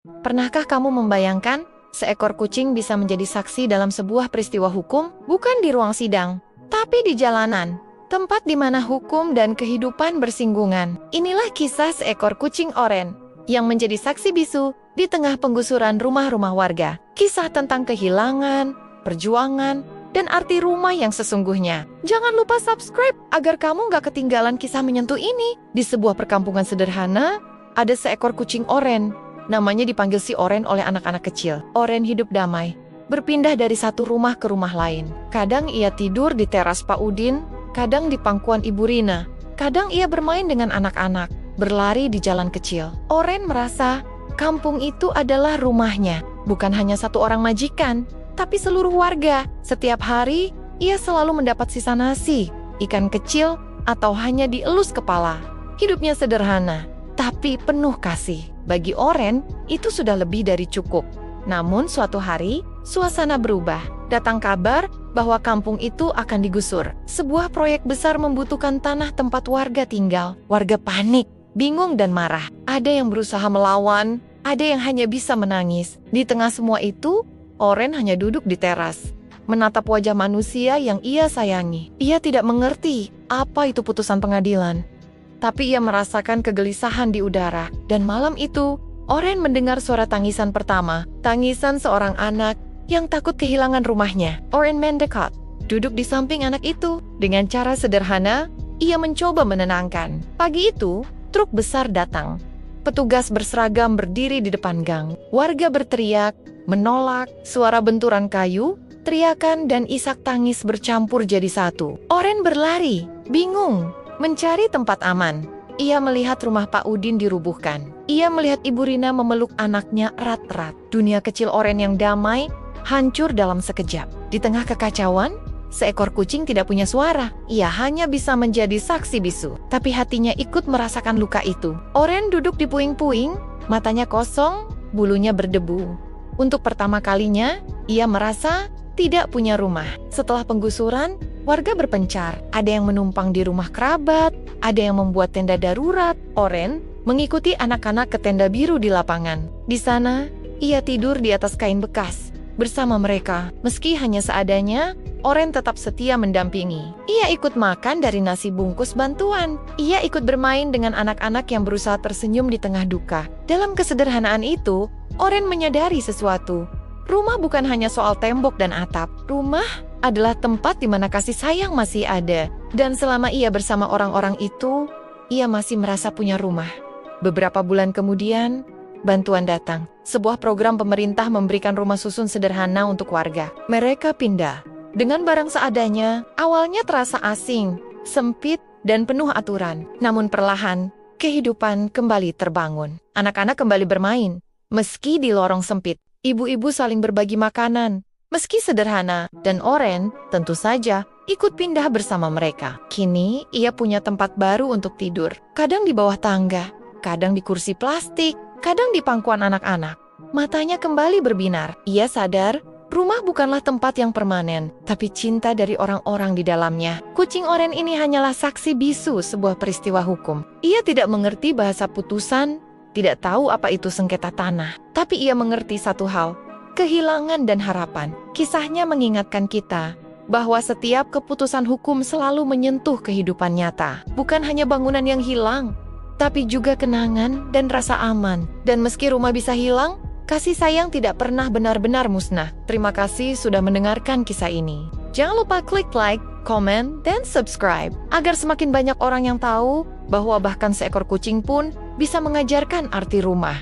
Pernahkah kamu membayangkan seekor kucing bisa menjadi saksi dalam sebuah peristiwa hukum? Bukan di ruang sidang, tapi di jalanan, tempat di mana hukum dan kehidupan bersinggungan. Inilah kisah seekor kucing oren yang menjadi saksi bisu di tengah penggusuran rumah-rumah warga. Kisah tentang kehilangan, perjuangan, dan arti rumah yang sesungguhnya. Jangan lupa subscribe agar kamu gak ketinggalan kisah menyentuh ini. Di sebuah perkampungan sederhana, ada seekor kucing oren. Namanya dipanggil si Oren oleh anak-anak kecil. Oren hidup damai, berpindah dari satu rumah ke rumah lain. Kadang ia tidur di teras Pak Udin, kadang di pangkuan Ibu Rina. Kadang ia bermain dengan anak-anak, berlari di jalan kecil. Oren merasa kampung itu adalah rumahnya. Bukan hanya satu orang majikan, tapi seluruh warga. Setiap hari, ia selalu mendapat sisa nasi, ikan kecil, atau hanya dielus kepala. Hidupnya sederhana, tapi penuh kasih. Bagi Oren, itu sudah lebih dari cukup. Namun suatu hari, suasana berubah. Datang kabar bahwa kampung itu akan digusur. Sebuah proyek besar membutuhkan tanah tempat warga tinggal. Warga panik, bingung dan marah. Ada yang berusaha melawan, ada yang hanya bisa menangis. Di tengah semua itu, Oren hanya duduk di teras, menatap wajah manusia yang ia sayangi. Ia tidak mengerti apa itu putusan pengadilan, tapi ia merasakan kegelisahan di udara. Dan malam itu, Oren mendengar suara tangisan pertama, tangisan seorang anak yang takut kehilangan rumahnya. Oren mendekat, duduk di samping anak itu. Dengan cara sederhana, ia mencoba menenangkan. Pagi itu, truk besar datang. Petugas berseragam berdiri di depan gang. Warga berteriak, menolak, suara benturan kayu, teriakan dan isak tangis bercampur jadi satu. Oren berlari, bingung, mencari tempat aman. Ia melihat rumah Pak Udin dirubuhkan. Ia melihat Ibu Rina memeluk anaknya erat-erat. Dunia kecil Oren yang damai hancur dalam sekejap. Di tengah kekacauan, seekor kucing tidak punya suara. Ia hanya bisa menjadi saksi bisu. Tapi hatinya ikut merasakan luka itu. Oren duduk di puing-puing, matanya kosong, bulunya berdebu. Untuk pertama kalinya, ia merasa tidak punya rumah. Setelah penggusuran, warga berpencar. Ada yang menumpang di rumah kerabat, ada yang membuat tenda darurat. Oren mengikuti anak-anak ke tenda biru di lapangan. Di sana, ia tidur di atas kain bekas bersama mereka. Meski hanya seadanya, Oren tetap setia mendampingi. Ia ikut makan dari nasi bungkus bantuan. Ia ikut bermain dengan anak-anak yang berusaha tersenyum di tengah duka. Dalam kesederhanaan itu, Oren menyadari sesuatu. Rumah bukan hanya soal tembok dan atap. Rumah adalah tempat di mana kasih sayang masih ada. Dan selama ia bersama orang-orang itu, ia masih merasa punya rumah. Beberapa bulan kemudian, bantuan datang. Sebuah program pemerintah memberikan rumah susun sederhana untuk warga. Mereka pindah dengan barang seadanya. Awalnya terasa asing, sempit, dan penuh aturan. Namun perlahan, kehidupan kembali terbangun. Anak-anak kembali bermain, meski di lorong sempit. Ibu-ibu saling berbagi makanan, meski sederhana, dan Oren, tentu saja, ikut pindah bersama mereka. Kini, ia punya tempat baru untuk tidur. Kadang di bawah tangga, kadang di kursi plastik, kadang di pangkuan anak-anak. Matanya kembali berbinar. Ia sadar, rumah bukanlah tempat yang permanen, tapi cinta dari orang-orang di dalamnya. Kucing Oren ini hanyalah saksi bisu sebuah peristiwa hukum. Ia tidak mengerti bahasa putusan, tidak tahu apa itu sengketa tanah. Tapi ia mengerti satu hal, kehilangan dan harapan. Kisahnya mengingatkan kita bahwa setiap keputusan hukum selalu menyentuh kehidupan nyata. Bukan hanya bangunan yang hilang, tapi juga kenangan dan rasa aman. Dan meski rumah bisa hilang, kasih sayang tidak pernah benar-benar musnah. Terima kasih sudah mendengarkan kisah ini. Jangan lupa klik like, komen, dan subscribe, agar semakin banyak orang yang tahu bahwa bahkan seekor kucing pun bisa mengajarkan arti rumah.